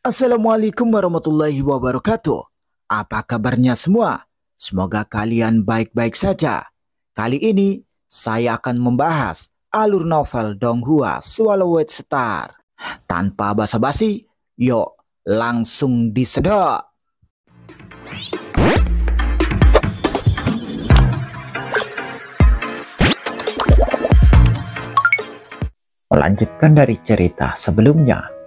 Assalamualaikum warahmatullahi wabarakatuh. Apa kabarnya semua? Semoga kalian baik-baik saja. Kali ini saya akan membahas alur novel Donghua Swallowed Star. Tanpa basa-basi, yuk langsung disedot. Melanjutkan dari cerita sebelumnya.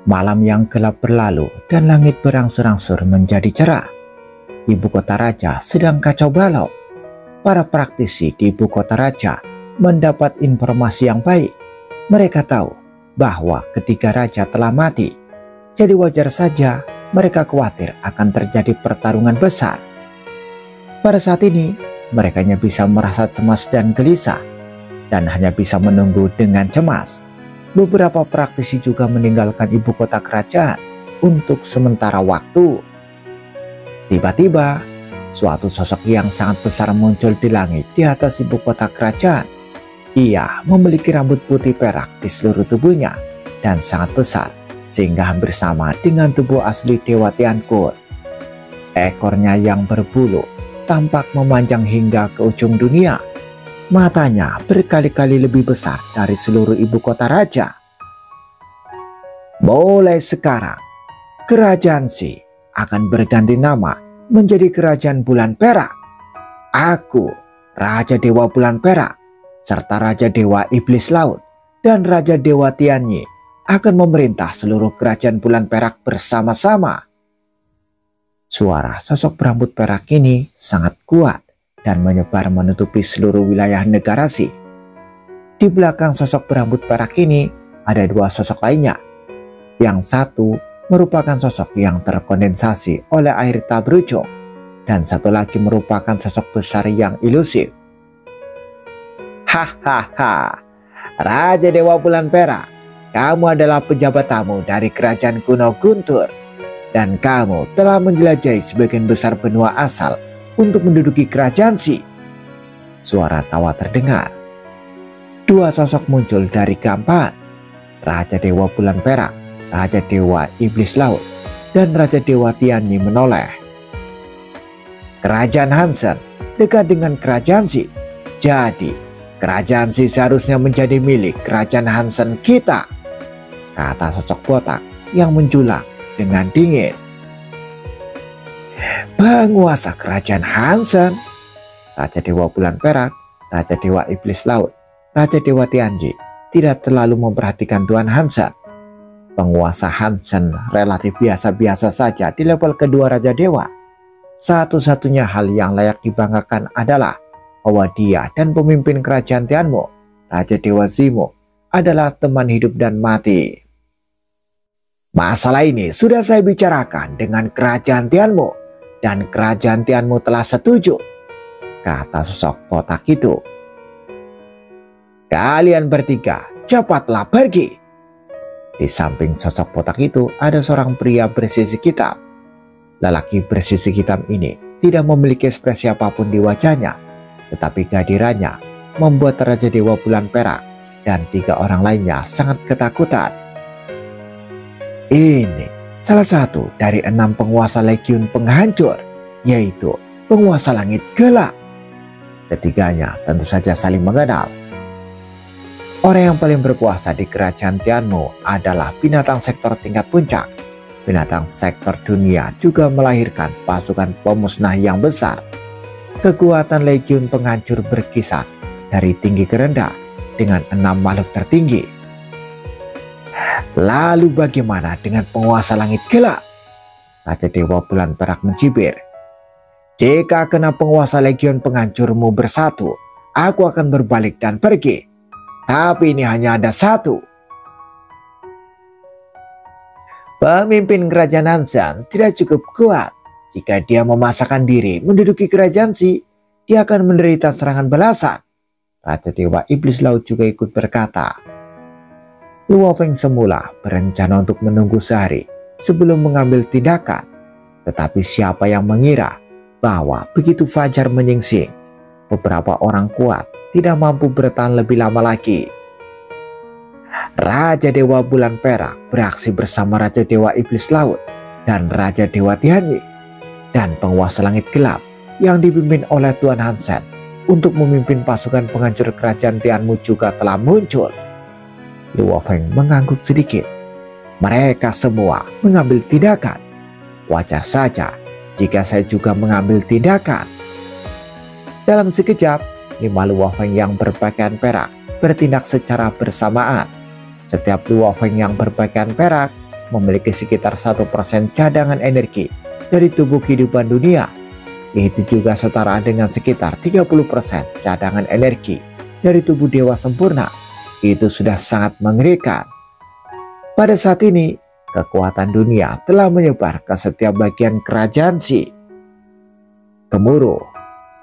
Malam yang gelap berlalu dan langit berangsur-angsur menjadi cerah. Ibu kota raja sedang kacau balau. Para praktisi di ibu kota raja mendapat informasi yang baik. Mereka tahu bahwa ketika raja telah mati, jadi wajar saja mereka khawatir akan terjadi pertarungan besar. Pada saat ini, mereka hanya bisa merasa cemas dan gelisah, dan hanya bisa menunggu dengan cemas. Beberapa praktisi juga meninggalkan ibu kota kerajaan untuk sementara waktu. Tiba-tiba, suatu sosok yang sangat besar muncul di langit di atas ibu kota kerajaan. Ia memiliki rambut putih perak di seluruh tubuhnya dan sangat besar, sehingga hampir sama dengan tubuh asli Dewa Tianqun. Ekornya yang berbulu tampak memanjang hingga ke ujung dunia. Matanya berkali-kali lebih besar dari seluruh ibu kota raja. Mulai sekarang, kerajaan Xi akan berganti nama menjadi Kerajaan Bulan Perak. Aku, Raja Dewa Bulan Perak, serta Raja Dewa Iblis Laut dan Raja Dewa Tianyi akan memerintah seluruh Kerajaan Bulan Perak bersama-sama. Suara sosok berambut perak ini sangat kuat dan menyebar menutupi seluruh wilayah negara Xi. Di belakang sosok berambut perak ini ada dua sosok lainnya. Yang satu merupakan sosok yang terkondensasi oleh air tak berujung, dan satu lagi merupakan sosok besar yang ilusif. Hahaha, Raja Dewa Bulan Perak, kamu adalah pejabat tamu dari kerajaan kuno Guntur, dan kamu telah menjelajahi sebagian besar benua asal untuk menduduki kerajaan Xi. Suara tawa terdengar. Dua sosok muncul dari gampan. Raja Dewa Bulan Perak, Raja Dewa Iblis Laut, dan Raja Dewa Tianyi menoleh. Kerajaan Hansen dekat dengan kerajaan Xi. Jadi, kerajaan Xi seharusnya menjadi milik kerajaan Hansen kita, kata sosok botak yang menjulang dengan dingin. Penguasa kerajaan Hansen, Raja Dewa Bulan Perak, Raja Dewa Iblis Laut, Raja Dewa Tianyi tidak terlalu memperhatikan Tuan Hansen. Penguasa Hansen relatif biasa-biasa saja di level kedua Raja Dewa. Satu-satunya hal yang layak dibanggakan adalah bahwa dia dan pemimpin kerajaan Tianmu, Raja Dewa Zimu, adalah teman hidup dan mati. Masalah ini sudah saya bicarakan dengan kerajaan Tianmu, dan kerajaan Tianmu telah setuju, kata sosok botak itu. Kalian bertiga cepatlah pergi. Di samping sosok botak itu ada seorang pria bersisi hitam. Lelaki bersisi hitam ini tidak memiliki ekspresi apapun di wajahnya, tetapi kehadirannya membuat Raja Dewa Bulan Perak dan tiga orang lainnya sangat ketakutan. Ini salah satu dari 6 penguasa legiun penghancur, yaitu penguasa langit gelap. Ketiganya tentu saja saling mengenal. Orang yang paling berkuasa di kerajaan Tianmu adalah binatang sektor tingkat puncak. Binatang sektor dunia juga melahirkan pasukan pemusnah yang besar. Kekuatan legiun penghancur berkisar dari tinggi ke rendah dengan 6 makhluk tertinggi. Lalu bagaimana dengan penguasa langit gelap? Raja Dewa Bulan Perak mencibir. Jika kena penguasa legion penghancurmu bersatu, aku akan berbalik dan pergi. Tapi ini hanya ada satu. Pemimpin kerajaan Hansen tidak cukup kuat. Jika dia memasakkan diri menduduki kerajaan Xi, dia akan menderita serangan balasan. Raja Dewa Iblis Laut juga ikut berkata. Luo Feng semula berencana untuk menunggu sehari sebelum mengambil tindakan. Tetapi siapa yang mengira bahwa begitu fajar menyingsing, beberapa orang kuat tidak mampu bertahan lebih lama lagi. Raja Dewa Bulan Perak beraksi bersama Raja Dewa Iblis Laut dan Raja Dewa Tianyi dan penguasa langit gelap yang dipimpin oleh Tuan Hansen untuk memimpin pasukan penghancur kerajaan Tianmu juga telah muncul. Luo Feng mengangguk sedikit. Mereka semua mengambil tindakan. Wajar saja jika saya juga mengambil tindakan. Dalam sekejap, 5 Luo Feng yang berpakaian perak bertindak secara bersamaan. Setiap Luo Feng yang berpakaian perak memiliki sekitar 1% cadangan energi dari tubuh kehidupan dunia. Itu juga setara dengan sekitar 30% cadangan energi dari tubuh dewa sempurna. Itu sudah sangat mengerikan. Pada saat ini, kekuatan dunia telah menyebar ke setiap bagian kerajaan Si. Gemuruh,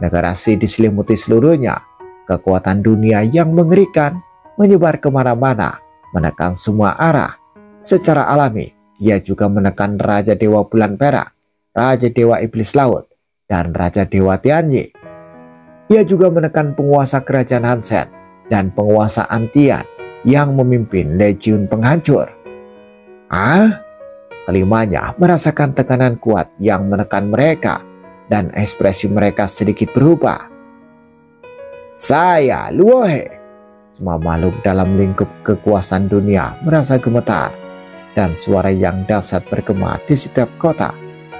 negara Si diselimuti seluruhnya. Kekuatan dunia yang mengerikan menyebar kemana-mana, menekan semua arah. Secara alami, ia juga menekan Raja Dewa Bulan Perak, Raja Dewa Iblis Laut, dan Raja Dewa Tianyi. Ia juga menekan penguasa kerajaan Hansen dan penguasa Antian yang memimpin Legiun Penghancur. Kelimanya merasakan tekanan kuat yang menekan mereka dan ekspresi mereka sedikit berubah. Saya Luo He. Semua makhluk dalam lingkup kekuasaan dunia merasa gemetar dan suara yang dahsyat bergema di setiap kota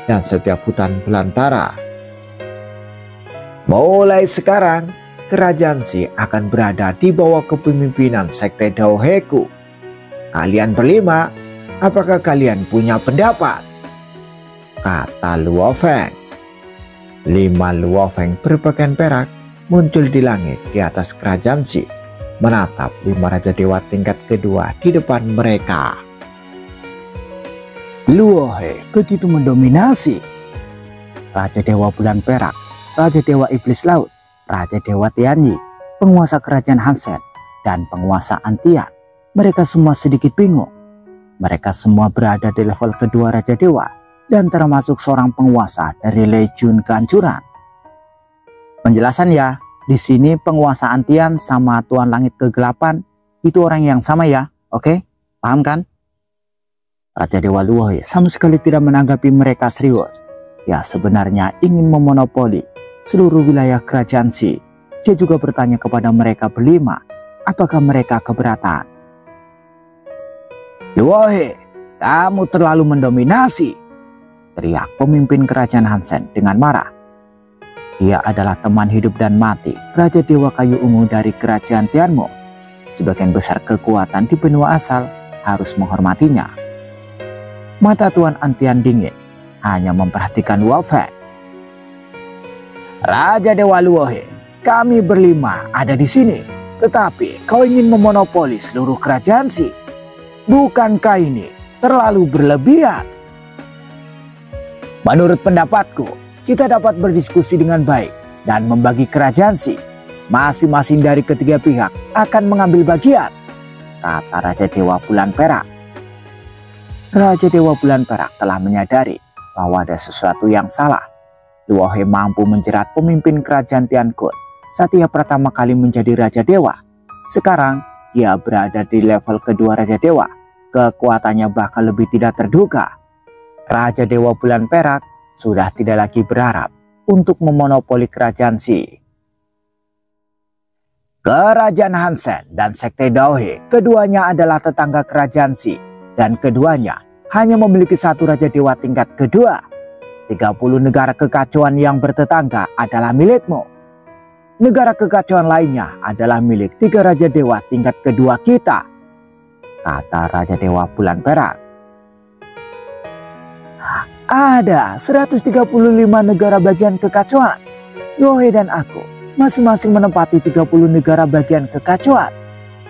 dan setiap hutan belantara. Mulai sekarang, kerajaan Si akan berada di bawah kepemimpinan Sekte Dao Heku. Kalian berlima, apakah kalian punya pendapat? Kata Luo Feng. 5 Luo Feng berpakaian perak muncul di langit di atas kerajaan Si, menatap 5 Raja Dewa tingkat kedua di depan mereka. Luo He begitu mendominasi. Raja Dewa Bulan Perak, Raja Dewa Iblis Laut, Raja Dewa Tianyi, penguasa kerajaan Hansen, dan penguasa Antian. Mereka semua sedikit bingung. Mereka semua berada di level kedua Raja Dewa dan termasuk seorang penguasa dari Legiun Kehancuran. Penjelasan ya, di sini penguasa Antian sama Tuan Langit Kegelapan itu orang yang sama ya, oke? Paham kan? Raja Dewa Luo He sama sekali tidak menanggapi mereka serius. Ya sebenarnya ingin memonopoli seluruh wilayah kerajaan Si. Dia juga bertanya kepada mereka berlima, apakah mereka keberatan? Luo He, kamu terlalu mendominasi, teriak pemimpin kerajaan Hansen dengan marah. Dia adalah teman hidup dan mati Raja Dewa Kayu Ungu dari kerajaan Tianmu. Sebagian besar kekuatan di benua asal harus menghormatinya. Mata Tuan Antian dingin, hanya memperhatikan Luo Feng. Raja Dewa Luo He, kami berlima ada di sini, tetapi kau ingin memonopoli seluruh kerajaan Si. Bukankah ini terlalu berlebihan? Menurut pendapatku, kita dapat berdiskusi dengan baik dan membagi kerajaan Si. Masing-masing dari ketiga pihak akan mengambil bagian, kata Raja Dewa Bulan Perak. Raja Dewa Bulan Perak telah menyadari bahwa ada sesuatu yang salah. Luo He mampu menjerat pemimpin kerajaan Tiankun saat ia pertama kali menjadi Raja Dewa. Sekarang ia berada di level kedua Raja Dewa. Kekuatannya bahkan lebih tidak terduga. Raja Dewa Bulan Perak sudah tidak lagi berharap untuk memonopoli kerajaan Si. Kerajaan Hansen dan Sekte Dao He keduanya adalah tetangga kerajaan Si, dan keduanya hanya memiliki satu Raja Dewa tingkat kedua. 30 negara kekacauan yang bertetangga adalah milikmu. Negara kekacauan lainnya adalah milik 3 Raja Dewa tingkat kedua kita, kata Raja Dewa Bulan Perak. Ada 135 negara bagian kekacauan. Luo He dan aku masing-masing menempati 30 negara bagian kekacauan.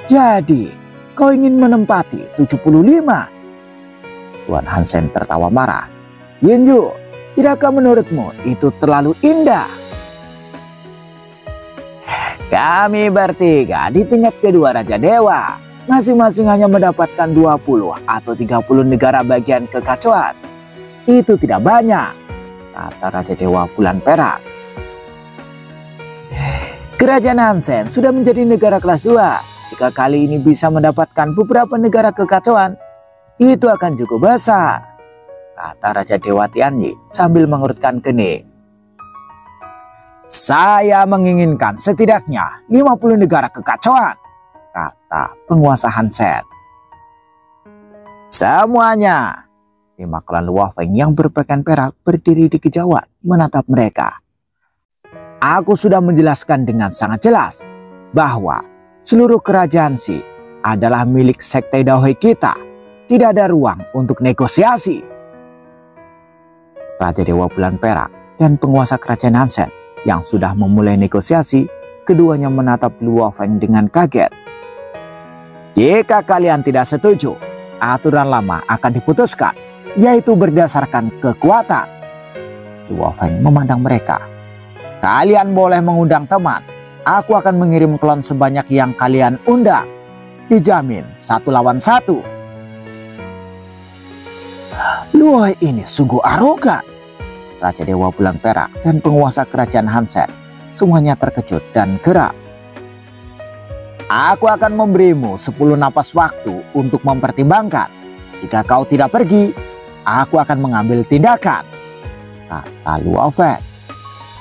Jadi, kau ingin menempati 75? Tuan Hansen tertawa marah. Yinju, tidakkah menurutmu itu terlalu indah? Kami bertiga di tingkat kedua Raja Dewa. Masing-masing hanya mendapatkan 20 atau 30 negara bagian kekacauan. Itu tidak banyak, kata Raja Dewa Bulan Perak. Kerajaan Hansen sudah menjadi negara kelas 2. jika kali ini bisa mendapatkan beberapa negara kekacauan, itu akan cukup besar, kata Raja Dewa Tianyi sambil mengerutkan kening. Saya menginginkan setidaknya 50 negara kekacauan, kata penguasa Han Sen. Semuanya, 5 klan Luo Feng yang berpakaian perak berdiri di kejauhan menatap mereka. Aku sudah menjelaskan dengan sangat jelas bahwa seluruh kerajaan Xi adalah milik sekte Daohe kita. Tidak ada ruang untuk negosiasi. Raja Dewa Bulan Perak dan penguasa kerajaan Han Sen yang sudah memulai negosiasi, keduanya menatap Luo Feng dengan kaget. Jika kalian tidak setuju, aturan lama akan diputuskan, yaitu berdasarkan kekuatan. Luo Feng memandang mereka. Kalian boleh mengundang teman. Aku akan mengirim klon sebanyak yang kalian undang. Dijamin 1 lawan 1. Luo ini sungguh arogan. Raja Dewa Bulan Perak dan penguasa kerajaan Han Sen semuanya terkejut dan geram. Aku akan memberimu 10 napas waktu untuk mempertimbangkan. Jika kau tidak pergi, aku akan mengambil tindakan, kata Luo Feng.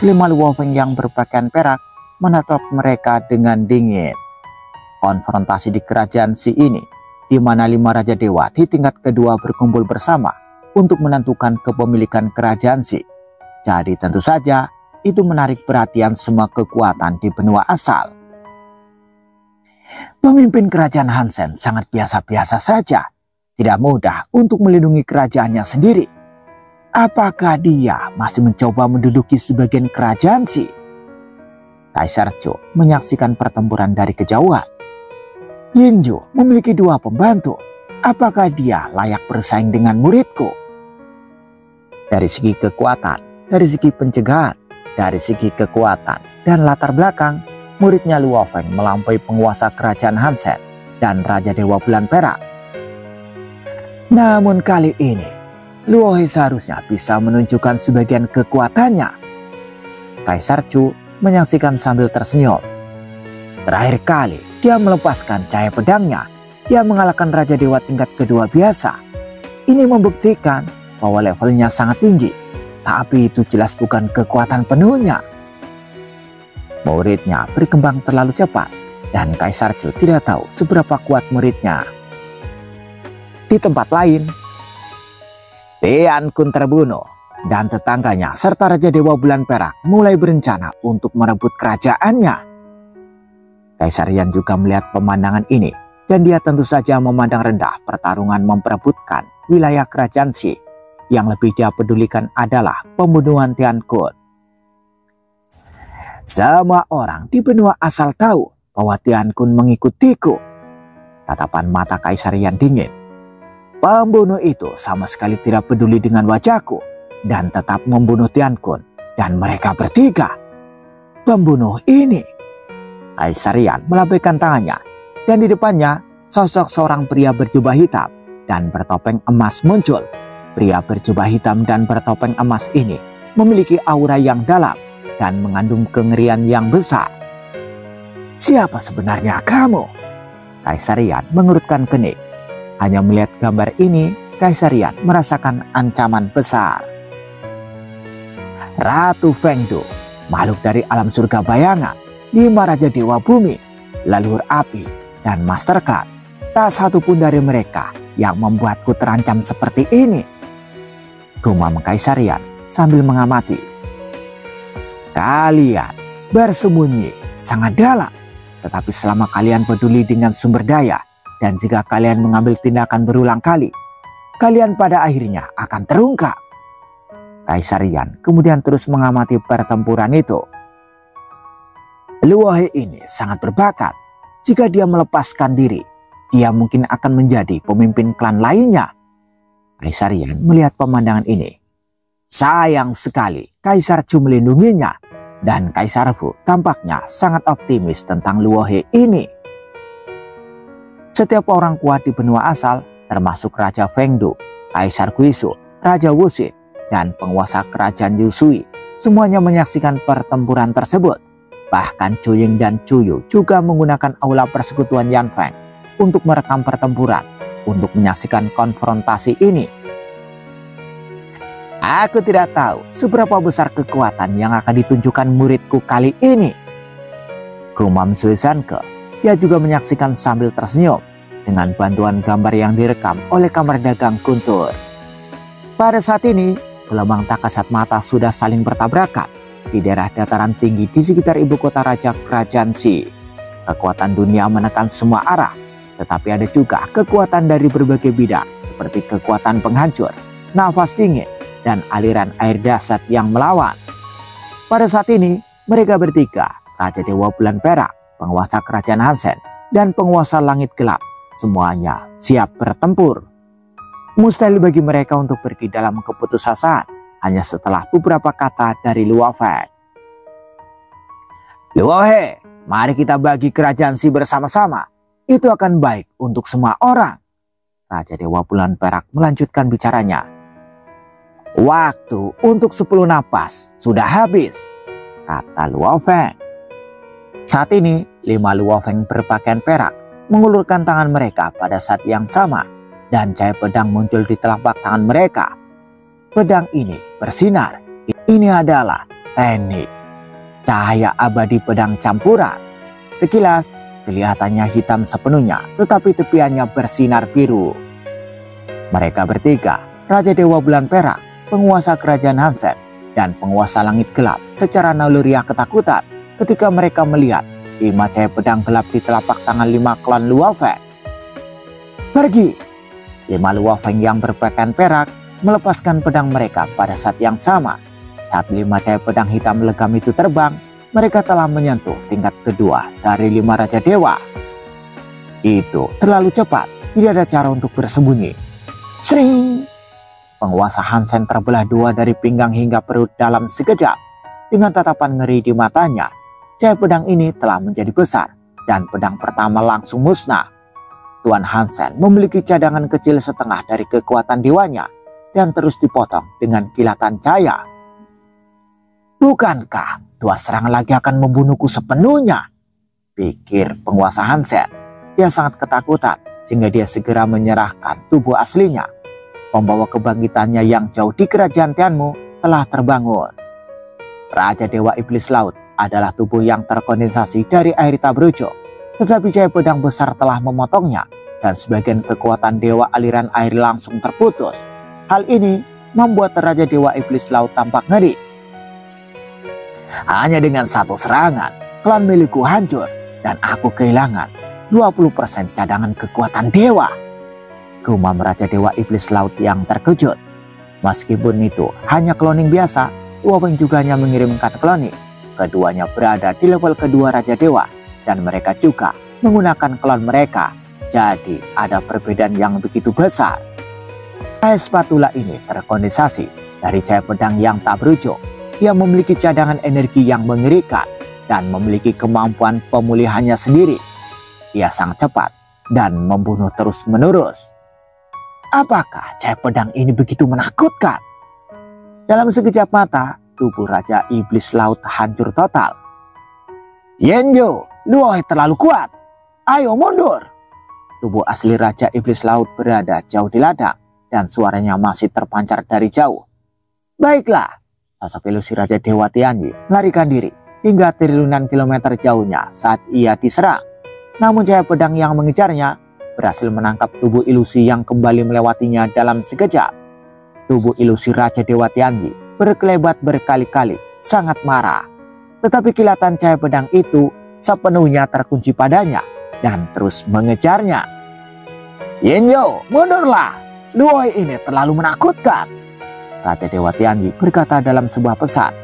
Kelima Luo Feng yang berpakaian perak menatap mereka dengan dingin. Konfrontasi di kerajaan Xi ini, di mana 5 Raja Dewa di tingkat kedua berkumpul bersama untuk menentukan kepemilikan kerajaan Xi. Jadi tentu saja itu menarik perhatian semua kekuatan di benua asal. Pemimpin kerajaan Han Sen sangat biasa-biasa saja. Tidak mudah untuk melindungi kerajaannya sendiri. Apakah dia masih mencoba menduduki sebagian kerajaan Xi? Kaisar Zhou menyaksikan pertempuran dari kejauhan. Yinju memiliki 2 pembantu. Apakah dia layak bersaing dengan muridku? Dari segi kekuatan, dari segi pencegahan, dari segi kekuatan dan latar belakang, muridnya Luo Feng melampaui penguasa kerajaan Han Sen dan Raja Dewa Bulan Perak. Namun kali ini, Luo He seharusnya bisa menunjukkan sebagian kekuatannya. Kaisar Zhou menyaksikan sambil tersenyum. Terakhir kali dia melepaskan cahaya pedangnya, dia mengalahkan Raja Dewa tingkat kedua biasa. Ini membuktikan bahwa levelnya sangat tinggi, tapi itu jelas bukan kekuatan penuhnya. Muridnya berkembang terlalu cepat, dan Kaisar Zhou tidak tahu seberapa kuat muridnya. Di tempat lain, Tian Kun terbunuh dan tetangganya serta Raja Dewa Bulan Perak mulai berencana untuk merebut kerajaannya. Kaisar Yan juga melihat pemandangan ini dan dia tentu saja memandang rendah pertarungan memperebutkan wilayah kerajaan Xi. Yang lebih dia pedulikan adalah pembunuhan Tian Kun. Semua orang di benua asal tahu bahwa Tian Kun mengikutiku. Tatapan mata Kaisar Yan dingin. Pembunuh itu sama sekali tidak peduli dengan wajahku dan tetap membunuh Tian Kun dan mereka bertiga. Pembunuh ini. Kaisar Yan melambaikan tangannya dan di depannya sosok seorang pria berjubah hitam dan bertopeng emas muncul. Pria berjubah hitam dan bertopeng emas ini memiliki aura yang dalam dan mengandung kengerian yang besar. Siapa sebenarnya kamu? Kaisar Yan mengerutkan kening. Hanya melihat gambar ini, Kaisar Yan merasakan ancaman besar. Ratu Fengdu, makhluk dari alam surga bayangan, 5 Raja Dewa Bumi, leluhur api, dan Master Klan. Tak satu pun dari mereka yang membuatku terancam seperti ini. Gumam Kaisar Yan sambil mengamati. Kalian bersembunyi sangat dalam, tetapi selama kalian peduli dengan sumber daya, dan jika kalian mengambil tindakan berulang kali, kalian pada akhirnya akan terungkap. Kaisar Yan kemudian terus mengamati pertempuran itu. Luo He ini sangat berbakat. Jika dia melepaskan diri, dia mungkin akan menjadi pemimpin klan lainnya. Kaisar Yan melihat pemandangan ini. Sayang sekali Kaisar Zhou melindunginya, dan Kaisar Fu tampaknya sangat optimis tentang Luo He ini. Setiap orang kuat di benua asal, termasuk Raja Fengdu, Kaisar Guizhou, Raja Wuxin, dan penguasa kerajaan Yusui, semuanya menyaksikan pertempuran tersebut. Bahkan Cuying dan Cuyu juga menggunakan aula persekutuan Yanfeng untuk merekam pertempuran, untuk menyaksikan konfrontasi ini. Aku tidak tahu seberapa besar kekuatan yang akan ditunjukkan muridku kali ini, gumam Zui Zhanke. Dia juga menyaksikan sambil tersenyum dengan bantuan gambar yang direkam oleh kamar dagang Guntur. Pada saat ini, gelombang tak kasat mata sudah saling bertabrakan di daerah dataran tinggi di sekitar ibu kota raja kerajaan Xi. Kekuatan dunia menekan semua arah, tetapi ada juga kekuatan dari berbagai bidang seperti kekuatan penghancur, nafas dingin, dan aliran air dahsyat yang melawan. Pada saat ini, mereka bertiga, Raja Dewa Bulan Perak, penguasa kerajaan Hansen, dan penguasa langit gelap, semuanya siap bertempur. Mustahil bagi mereka untuk pergi dalam keputusasaan hanya setelah beberapa kata dari Luo Feng. Luo He, mari kita bagi kerajaan Xi bersama-sama. Itu akan baik untuk semua orang. Raja Dewa Bulan Perak melanjutkan bicaranya. Waktu untuk 10 napas sudah habis, kata Luo Feng. Saat ini, 5 Luo Feng berpakaian perak mengulurkan tangan mereka pada saat yang sama, dan cahaya pedang muncul di telapak tangan mereka. Pedang ini bersinar. Ini adalah teknik cahaya abadi pedang campuran. Sekilas kelihatannya hitam sepenuhnya, tetapi tepiannya bersinar biru. Mereka bertiga, Raja Dewa Bulan Perak, penguasa kerajaan Hansen, dan penguasa langit gelap, secara naluriah ketakutan ketika mereka melihat 5 cahaya pedang gelap di telapak tangan 5 klan Luo Feng. Pergi! 5 Luo Feng yang berpakaian perak melepaskan pedang mereka pada saat yang sama. Saat 5 cahaya pedang hitam legam itu terbang, mereka telah menyentuh tingkat kedua dari 5 Raja Dewa. Itu terlalu cepat, tidak ada cara untuk bersembunyi. Sering! Penguasa Hansen terbelah 2 dari pinggang hingga perut dalam sekejap. Dengan tatapan ngeri di matanya, cahaya pedang ini telah menjadi besar, dan pedang pertama langsung musnah. Tuan Hansen memiliki cadangan kecil setengah dari kekuatan dewanya, dan terus dipotong dengan kilatan cahaya. Bukankah 2 serangan lagi akan membunuhku sepenuhnya? Pikir penguasa Hansen. Dia sangat ketakutan sehingga dia segera menyerahkan tubuh aslinya. Pembawa kebangkitannya yang jauh di kerajaan Tianmu telah terbangun. Raja Dewa Iblis Laut adalah tubuh yang terkondensasi dari air Tabrujo, tetapi cahaya pedang besar telah memotongnya dan sebagian kekuatan dewa aliran air langsung terputus. Hal ini membuat Raja Dewa Iblis Laut tampak ngeri. Hanya dengan 1 serangan, klan milikku hancur dan aku kehilangan 20% cadangan kekuatan dewa, gumam Raja Dewa Iblis Laut yang terkejut. Meskipun itu hanya cloning biasa, Luo Feng juga hanya mengirimkan cloning. Keduanya berada di level kedua Raja Dewa, dan mereka juga menggunakan klon mereka. Jadi ada perbedaan yang begitu besar. Cahaya spatula ini terkondensasi dari cahaya pedang yang tak berujung. Ia memiliki cadangan energi yang mengerikan dan memiliki kemampuan pemulihannya sendiri. Ia sangat cepat dan membunuh terus-menerus. Apakah cahaya pedang ini begitu menakutkan? Dalam sekejap mata, tubuh Raja Iblis Laut hancur total. Yenjo, Luo He terlalu kuat. Ayo mundur. Tubuh asli Raja Iblis Laut berada jauh di ladang, dan suaranya masih terpancar dari jauh. Baiklah, sosok ilusi Raja Dewa Tianyi melarikan diri hingga triliunan kilometer jauhnya saat ia diserang. Namun cahaya pedang yang mengejarnya berhasil menangkap tubuh ilusi yang kembali melewatinya dalam sekejap. Tubuh ilusi Raja Dewa Tianyi berkelebat berkali-kali, sangat marah. Tetapi kilatan cahaya pedang itu sepenuhnya terkunci padanya dan terus mengejarnya. Yenjo, mundurlah. Luo He ini terlalu menakutkan. Raja Dewa Tianyi berkata dalam sebuah pesan.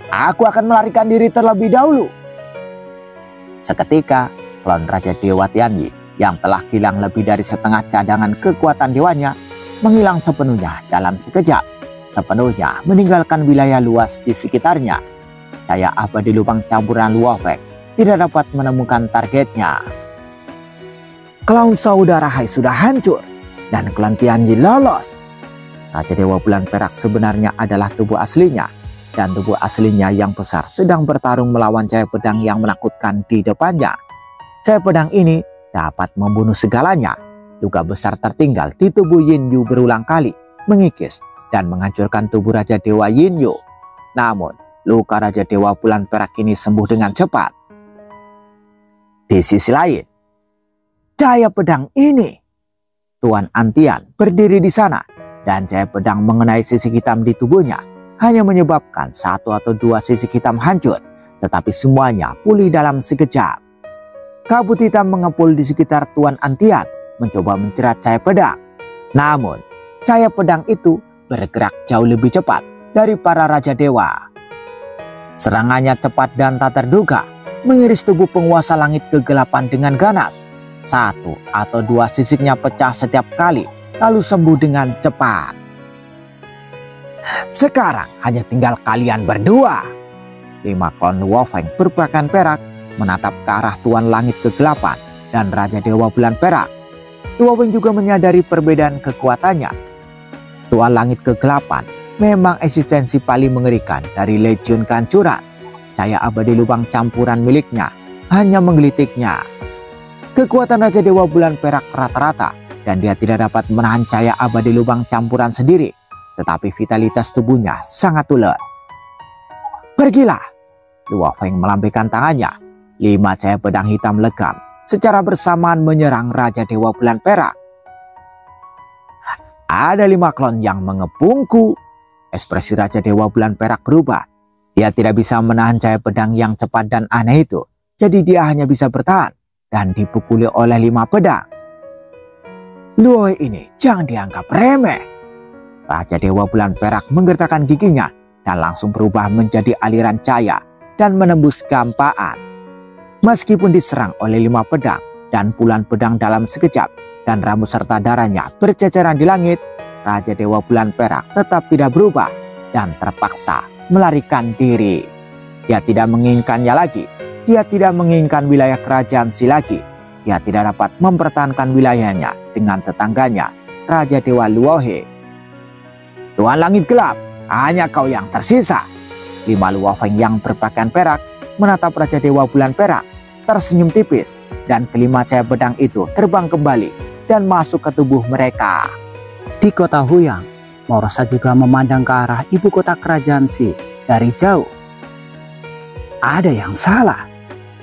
Aku akan melarikan diri terlebih dahulu. Seketika, klon Raja Dewa Tianyi yang telah hilang lebih dari setengah cadangan kekuatan dewanya menghilang sepenuhnya dalam sekejap. Sepenuhnya meninggalkan wilayah luas di sekitarnya. Cahaya abadi lubang campuran Luo Feng tidak dapat menemukan targetnya. Klon saudara Hai sudah hancur dan klan Tianyi lolos. Raja Dewa Bulan Perak sebenarnya adalah tubuh aslinya. dan tubuh aslinya yang besar sedang bertarung melawan cahaya pedang yang menakutkan di depannya. Cahaya pedang ini dapat membunuh segalanya. Luka besar tertinggal di tubuh Yin Yu berulang kali mengikis dan menghancurkan tubuh Raja Dewa Yin Yu. Namun, luka Raja Dewa Bulan Perak ini sembuh dengan cepat. Di sisi lain, cahaya pedang ini, Tuan Antian berdiri di sana dan cahaya pedang mengenai sisi hitam di tubuhnya hanya menyebabkan satu atau dua sisi hitam hancur, tetapi semuanya pulih dalam sekejap. Kabut hitam mengepul di sekitar Tuan Antian mencoba mencerat cahaya pedang. Namun, cahaya pedang itu bergerak jauh lebih cepat dari para Raja Dewa. Serangannya cepat dan tak terduga, mengiris tubuh penguasa langit kegelapan dengan ganas. Satu atau dua sisiknya pecah setiap kali, lalu sembuh dengan cepat. Sekarang hanya tinggal kalian berdua. 5 klon Luo Feng berpakaian perak menatap ke arah Tuan Langit Kegelapan dan Raja Dewa Bulan Perak. Luo Feng juga menyadari perbedaan kekuatannya. Tuan Langit Kegelapan memang eksistensi paling mengerikan dari Legiun Kehancuran. Cahaya abadi lubang campuran miliknya hanya menggelitiknya. Kekuatan Raja Dewa Bulan Perak rata-rata dan dia tidak dapat menahan cahaya abadi lubang campuran sendiri. Tetapi vitalitas tubuhnya sangat ulet. Pergilah. Luo Feng melambaikan tangannya. 5 cahaya pedang hitam legam secara bersamaan menyerang Raja Dewa Bulan Perak. Ada 5 klon yang mengepungku. Ekspresi Raja Dewa Bulan Perak berubah. Dia tidak bisa menahan cahaya pedang yang cepat dan aneh itu. Jadi dia hanya bisa bertahan dan dipukuli oleh 5 pedang. Luo ini jangan dianggap remeh. Raja Dewa Bulan Perak menggertakkan giginya dan langsung berubah menjadi aliran cahaya dan menembus gampaan. Meskipun diserang oleh 5 pedang dan puluhan pedang dalam sekejap dan rambut serta darahnya berceceran di langit, Raja Dewa Bulan Perak tetap tidak berubah dan terpaksa melarikan diri. Dia tidak menginginkannya lagi. Dia tidak menginginkan wilayah kerajaan Si lagi. Dia tidak dapat mempertahankan wilayahnya dengan tetangganya, Raja Dewa Luohe. Tuan Langit Gelap, hanya kau yang tersisa. 5 Luo Feng yang berpakaian perak menatap Raja Dewa Bulan Perak, tersenyum tipis, dan kelima cahaya pedang itu terbang kembali dan masuk ke tubuh mereka. Di kota Huyang, Morosa juga memandang ke arah ibu kota kerajaan Si dari jauh. Ada yang salah.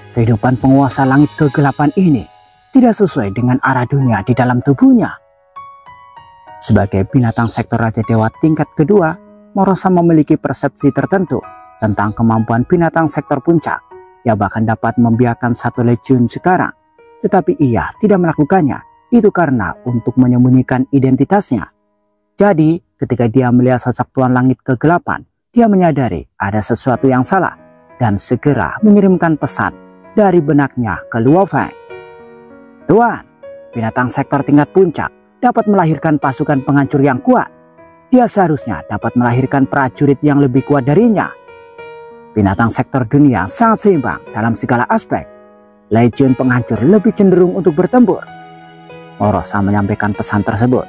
Kehidupan penguasa langit kegelapan ini tidak sesuai dengan arah dunia di dalam tubuhnya. Sebagai binatang sektor Raja Dewa tingkat kedua, Morosa memiliki persepsi tertentu tentang kemampuan binatang sektor puncak. Ia bahkan dapat membiarkan satu legiun sekarang, tetapi ia tidak melakukannya. Itu karena untuk menyembunyikan identitasnya. Jadi, ketika dia melihat sosok Tuan Langit Kegelapan, dia menyadari ada sesuatu yang salah dan segera mengirimkan pesan dari benaknya ke Luo Feng. Tuan, binatang sektor tingkat puncak dapat melahirkan pasukan penghancur yang kuat. Dia seharusnya dapat melahirkan prajurit yang lebih kuat darinya. Binatang sektor dunia sangat seimbang dalam segala aspek. Legiun penghancur lebih cenderung untuk bertempur. Morosa menyampaikan pesan tersebut.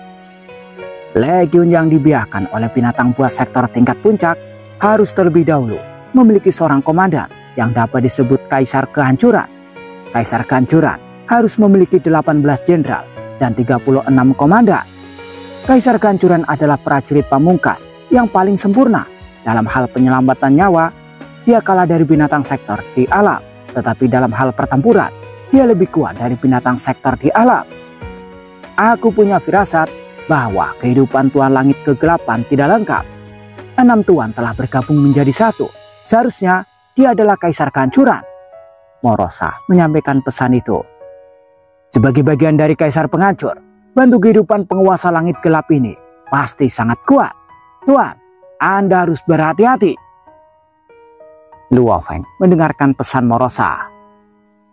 Legiun yang dibiarkan oleh binatang buas sektor tingkat puncak harus terlebih dahulu memiliki seorang komandan yang dapat disebut Kaisar Kehancuran. Kaisar Kehancuran harus memiliki 18 jenderal dan 36 komandan. Kaisar Kehancuran adalah prajurit pamungkas yang paling sempurna. Dalam hal penyelamatan nyawa, dia kalah dari binatang sektor di alam. Tetapi dalam hal pertempuran, dia lebih kuat dari binatang sektor di alam. Aku punya firasat bahwa kehidupan Tuan Langit Kegelapan tidak lengkap. 6 tuan telah bergabung menjadi satu. Seharusnya dia adalah Kaisar Kehancuran. Morosa menyampaikan pesan itu. Sebagai bagian dari Kaisar Penghancur, bantu kehidupan penguasa langit gelap ini pasti sangat kuat. Tuan, Anda harus berhati-hati. Luo Feng mendengarkan pesan Morosa.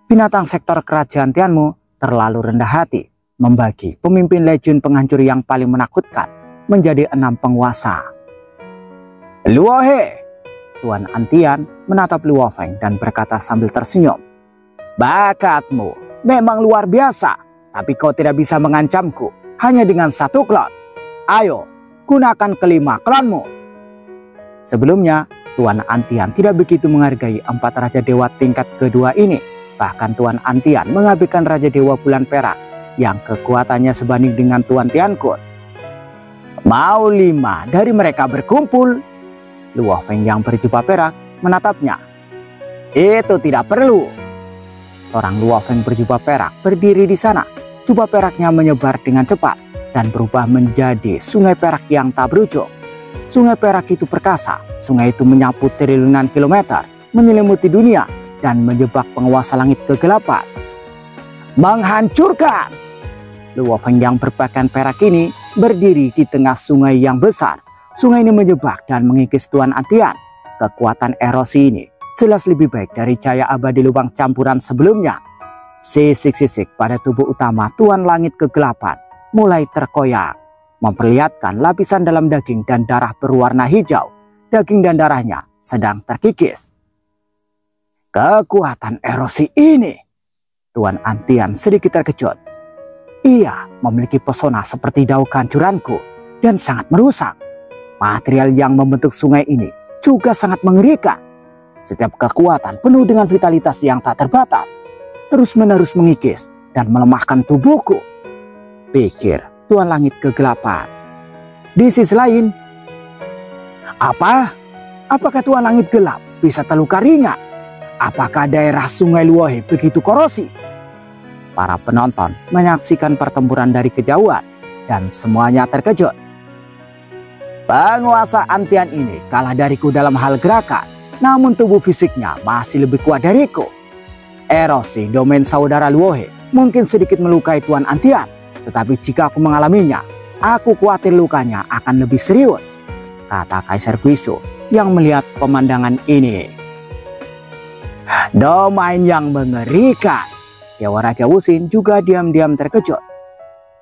Binatang sektor kerajaan Tianmu terlalu rendah hati membagi pemimpin legiun penghancur yang paling menakutkan menjadi 6 penguasa. Luohe, Tuan Antian menatap Luo Feng dan berkata sambil tersenyum. Bakatmu memang luar biasa, tapi kau tidak bisa mengancamku hanya dengan 1 klon. Ayo, gunakan kelima klonmu. Sebelumnya, Tuan Antian tidak begitu menghargai 4 Raja Dewa tingkat kedua ini. Bahkan Tuan Antian mengabaikan Raja Dewa Bulan Perak yang kekuatannya sebanding dengan Tuan Tiankun. Mau 5 dari mereka berkumpul? Luo Feng yang berjubah perak menatapnya. Itu tidak perlu. Seorang Luo Feng berjubah perak berdiri di sana. Jubah peraknya menyebar dengan cepat dan berubah menjadi sungai perak yang tak berujung. Sungai perak itu perkasa. Sungai itu menyapu triliunan kilometer, menyelimuti dunia dan menjebak penguasa langit kegelapan. Menghancurkan! Luo Feng yang berpakaian perak ini berdiri di tengah sungai yang besar. Sungai ini menjebak dan mengikis Tuan Antian. Kekuatan erosi ini jelas lebih baik dari cahaya abadi lubang campuran sebelumnya. Sisik-sisik pada tubuh utama Tuan Langit Kegelapan mulai terkoyak, memperlihatkan lapisan dalam daging dan darah berwarna hijau. Daging dan darahnya sedang terkikis. Kekuatan erosi ini! Tuan Antian sedikit terkejut. Ia memiliki pesona seperti daun kehancuranku dan sangat merusak. Material yang membentuk sungai ini juga sangat mengerikan. Setiap kekuatan penuh dengan vitalitas yang tak terbatas, terus-menerus mengikis dan melemahkan tubuhku, pikir Tuan Langit Kegelapan. Di sisi lain, apakah Tuan Langit Gelap bisa terluka ringan? Apakah daerah sungai Luohe begitu korosi? Para penonton menyaksikan pertempuran dari kejauhan dan semuanya terkejut. Penguasa Antian ini kalah dariku dalam hal gerakan, namun tubuh fisiknya masih lebih kuat dariku. Erosi domain saudara Luohe mungkin sedikit melukai Tuan Antian, tetapi jika aku mengalaminya, aku khawatir lukanya akan lebih serius, kata Kaisar Guizhou yang melihat pemandangan ini. Domain yang mengerikan. Dewa Raja Wuxin juga diam-diam terkejut.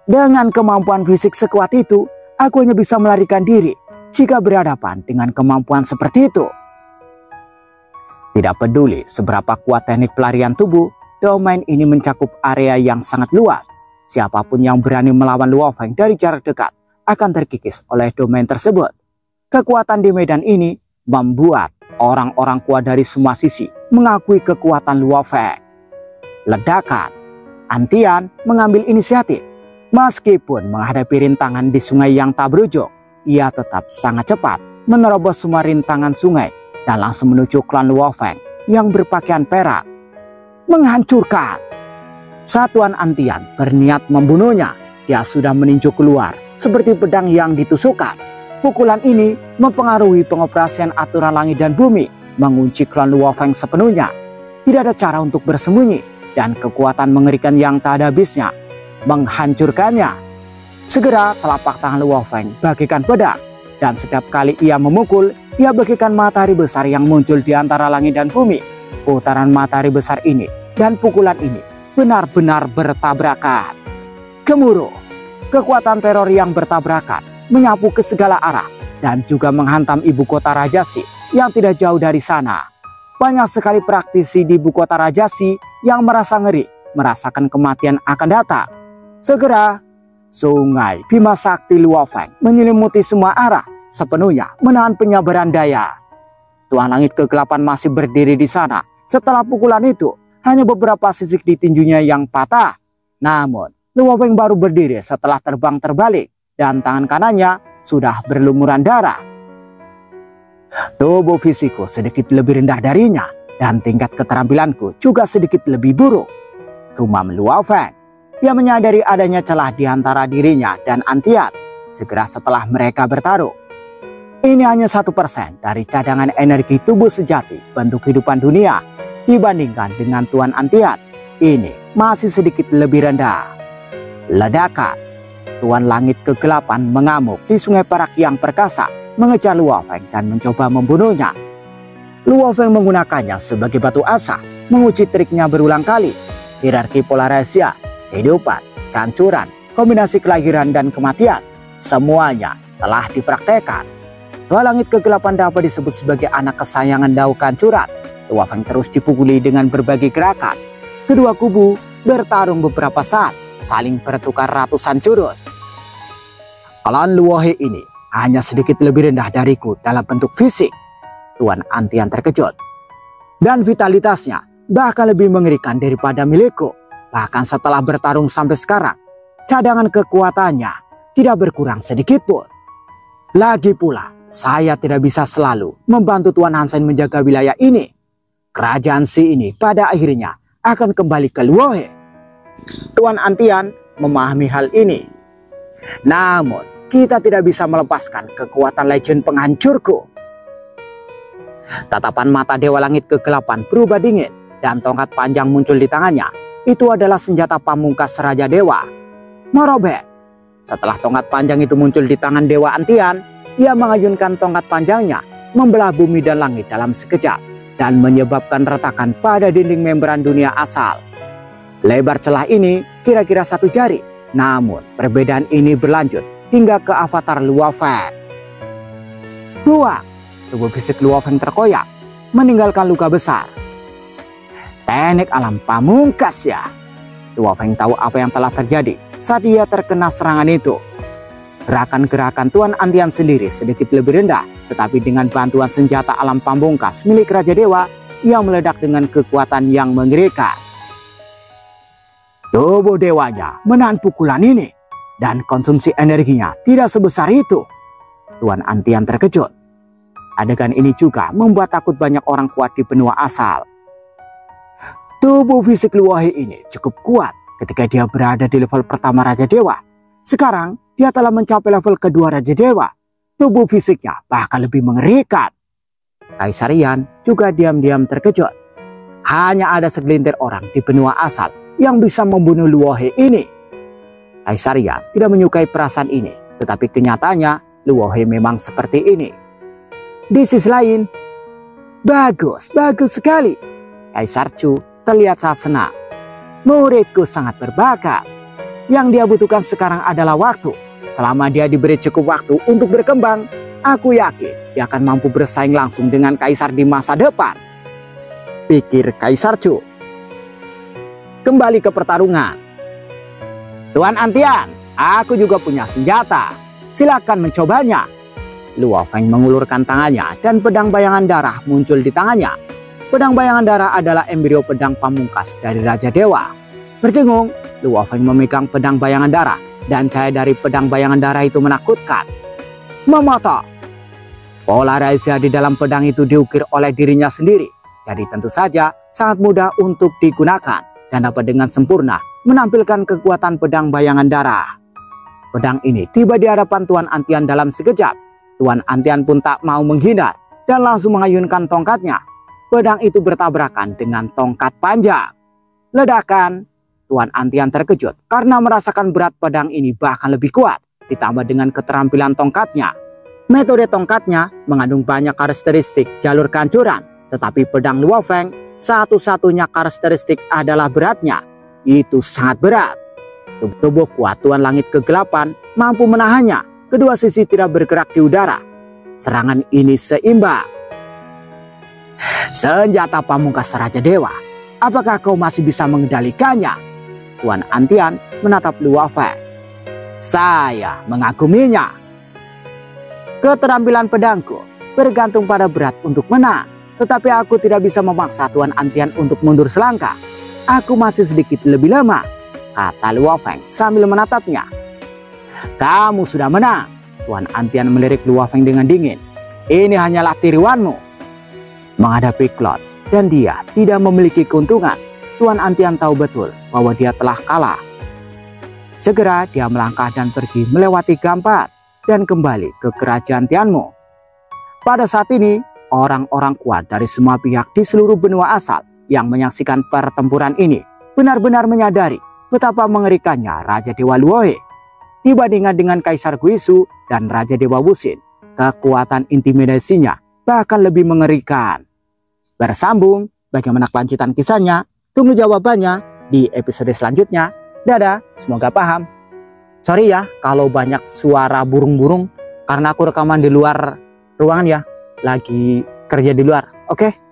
Dengan kemampuan fisik sekuat itu, aku hanya bisa melarikan diri jika berhadapan dengan kemampuan seperti itu. Tidak peduli seberapa kuat teknik pelarian tubuh, domain ini mencakup area yang sangat luas. Siapapun yang berani melawan Luo Feng dari jarak dekat akan terkikis oleh domain tersebut. Kekuatan di medan ini membuat orang-orang kuat dari semua sisi mengakui kekuatan Luo Feng. Ledakan. Antian mengambil inisiatif. Meskipun menghadapi rintangan di sungai yang tak berujung, ia tetap sangat cepat menerobos semua rintangan sungai dan langsung menuju klan Luo Feng yang berpakaian perak. Menghancurkan. Satuan Antian berniat membunuhnya. Dia sudah meninju keluar seperti pedang yang ditusukkan. Pukulan ini mempengaruhi pengoperasian aturan langit dan bumi, mengunci klan Luo Feng sepenuhnya. Tidak ada cara untuk bersembunyi dan kekuatan mengerikan yang tak ada habisnya menghancurkannya. Segera telapak tangan Luo Feng bagaikan pedang, dan setiap kali ia memukul, ia bagaikan matahari besar yang muncul di antara langit dan bumi. Putaran matahari besar ini dan pukulan ini benar-benar bertabrakan. Gemuruh, kekuatan teror yang bertabrakan menyapu ke segala arah dan juga menghantam ibu kota Rajasi yang tidak jauh dari sana. Banyak sekali praktisi di ibu kota Rajasi yang merasa ngeri, merasakan kematian akan datang. Segera, sungai Bima Sakti Luo Feng menyelimuti semua arah, sepenuhnya menahan penyabaran daya. Tuan Langit Kegelapan masih berdiri di sana. Setelah pukulan itu, hanya beberapa sisik di tinjunya yang patah. Namun, Luo Feng baru berdiri setelah terbang terbalik dan tangan kanannya sudah berlumuran darah. Tubuh fisikku sedikit lebih rendah darinya dan tingkat keterampilanku juga sedikit lebih buruk, tumam Luo Feng. Dia menyadari adanya celah di antara dirinya dan Antian segera setelah mereka bertaruh. Ini hanya 1% dari cadangan energi tubuh sejati bentuk kehidupan dunia. Dibandingkan dengan Tuan Antian, ini masih sedikit lebih rendah. Ledakan. Tuan Langit Kegelapan mengamuk di sungai perak yang perkasa, mengejar Luo Feng dan mencoba membunuhnya. Luo Feng menggunakannya sebagai batu asa, menguji triknya berulang kali. Hierarki pola rahasia, kehidupan, kehancuran, kombinasi kelahiran dan kematian, semuanya telah dipraktekkan. Tuan Langit Kegelapan dapat disebut sebagai anak kesayangan Dao Kehancuran. Luo Feng terus dipukuli dengan berbagai gerakan. Kedua kubu bertarung beberapa saat, saling bertukar ratusan jurus. Klan Luohe ini hanya sedikit lebih rendah dariku dalam bentuk fisik. Tuan Antian terkejut. Dan vitalitasnya bahkan lebih mengerikan daripada milikku. Bahkan setelah bertarung sampai sekarang, cadangan kekuatannya tidak berkurang sedikit pun. Lagi pula, saya tidak bisa selalu membantu Tuan Hansen menjaga wilayah ini. Kerajaan Si ini pada akhirnya akan kembali ke Luohe. Tuan Antian memahami hal ini. Namun, kita tidak bisa melepaskan kekuatan legend penghancurku. Tatapan mata Dewa Langit kegelapan berubah dingin dan tongkat panjang muncul di tangannya. Itu adalah senjata pamungkas Raja Dewa, merobek. Setelah tongkat panjang itu muncul di tangan Dewa Antian, ia mengayunkan tongkat panjangnya, membelah bumi dan langit dalam sekejap, dan menyebabkan retakan pada dinding membran dunia asal. Lebar celah ini kira-kira 1 jari, namun perbedaan ini berlanjut hingga ke avatar Luofeng. Tubuh fisik Luofeng terkoyak, meninggalkan luka besar. Teknik alam pamungkas ya. Luofeng tahu apa yang telah terjadi saat ia terkena serangan itu. Gerakan-gerakan Tuan Antian sendiri sedikit lebih rendah, tetapi dengan bantuan senjata alam pamungkas milik Raja Dewa, ia meledak dengan kekuatan yang mengerikan. Tubuh dewanya menahan pukulan ini, dan konsumsi energinya tidak sebesar itu. Tuan Antian terkejut. Adegan ini juga membuat takut banyak orang kuat di benua asal. Tubuh fisik Luohe ini cukup kuat ketika dia berada di level pertama Raja Dewa. Sekarang dia telah mencapai level kedua Raja Dewa. Tubuh fisiknya bahkan lebih mengerikan. Kaisar Yan juga diam-diam terkejut. Hanya ada segelintir orang di benua asal yang bisa membunuh Luohe ini. Kaisar Yan tidak menyukai perasaan ini, tetapi kenyataannya Luohe memang seperti ini. Di sisi lain, bagus sekali. Kaisar Chu terlihat sangat senang. Muridku sangat berbakat. Yang dia butuhkan sekarang adalah waktu. Selama dia diberi cukup waktu untuk berkembang, aku yakin dia akan mampu bersaing langsung dengan kaisar di masa depan, pikir Kaisar Chu. Kembali ke pertarungan. Tuan Antian, aku juga punya senjata. Silakan mencobanya. Luofeng mengulurkan tangannya dan pedang bayangan darah muncul di tangannya. Pedang bayangan darah adalah embrio pedang pamungkas dari Raja Dewa. Berdengung, Luofeng memegang pedang bayangan darah, dan cahaya dari pedang bayangan darah itu menakutkan. Memotong. Pola rahasia di dalam pedang itu diukir oleh dirinya sendiri, jadi tentu saja sangat mudah untuk digunakan dan dapat dengan sempurna menampilkan kekuatan pedang bayangan darah. Pedang ini tiba di hadapan Tuan Antian dalam sekejap. Tuan Antian pun tak mau menghindar dan langsung mengayunkan tongkatnya. Pedang itu bertabrakan dengan tongkat panjang. Ledakan. Tuan Antian terkejut karena merasakan berat pedang ini bahkan lebih kuat, ditambah dengan keterampilan tongkatnya. Metode tongkatnya mengandung banyak karakteristik jalur kehancuran, tetapi pedang Luofeng satu-satunya karakteristik adalah beratnya. Itu sangat berat. Tubuh kuat Tuan Langit Kegelapan mampu menahannya. Kedua sisi tidak bergerak di udara. Serangan ini seimbang. Senjata pamungkas Raja Dewa, apakah kau masih bisa mengendalikannya? Tuan Antian menatap Luofeng. Saya mengaguminya. Keterampilan pedangku bergantung pada berat untuk menang, tetapi aku tidak bisa memaksa Tuan Antian untuk mundur selangkah. Aku masih sedikit lebih lemah, kata Luofeng sambil menatapnya. Kamu sudah menang. Tuan Antian melirik Luofeng dengan dingin. Ini hanyalah tiruanmu. Menghadapi Claude dan dia tidak memiliki keuntungan, Tuan Antian tahu betul bahwa dia telah kalah. Segera dia melangkah dan pergi melewati Gampat dan kembali ke kerajaan Tianmu. Pada saat ini, orang-orang kuat dari semua pihak di seluruh benua asal yang menyaksikan pertempuran ini benar-benar menyadari betapa mengerikannya Raja Dewa Luohe. Dibandingkan dengan Kaisar Guisu dan Raja Dewa Wuxin, kekuatan intimidasinya bahkan lebih mengerikan. Bersambung, bagaimana kelanjutan kisahnya? Tunggu jawabannya di episode selanjutnya. Dadah, semoga paham. Sorry ya kalau banyak suara burung-burung, karena aku rekaman di luar ruangan ya. Lagi kerja di luar, oke?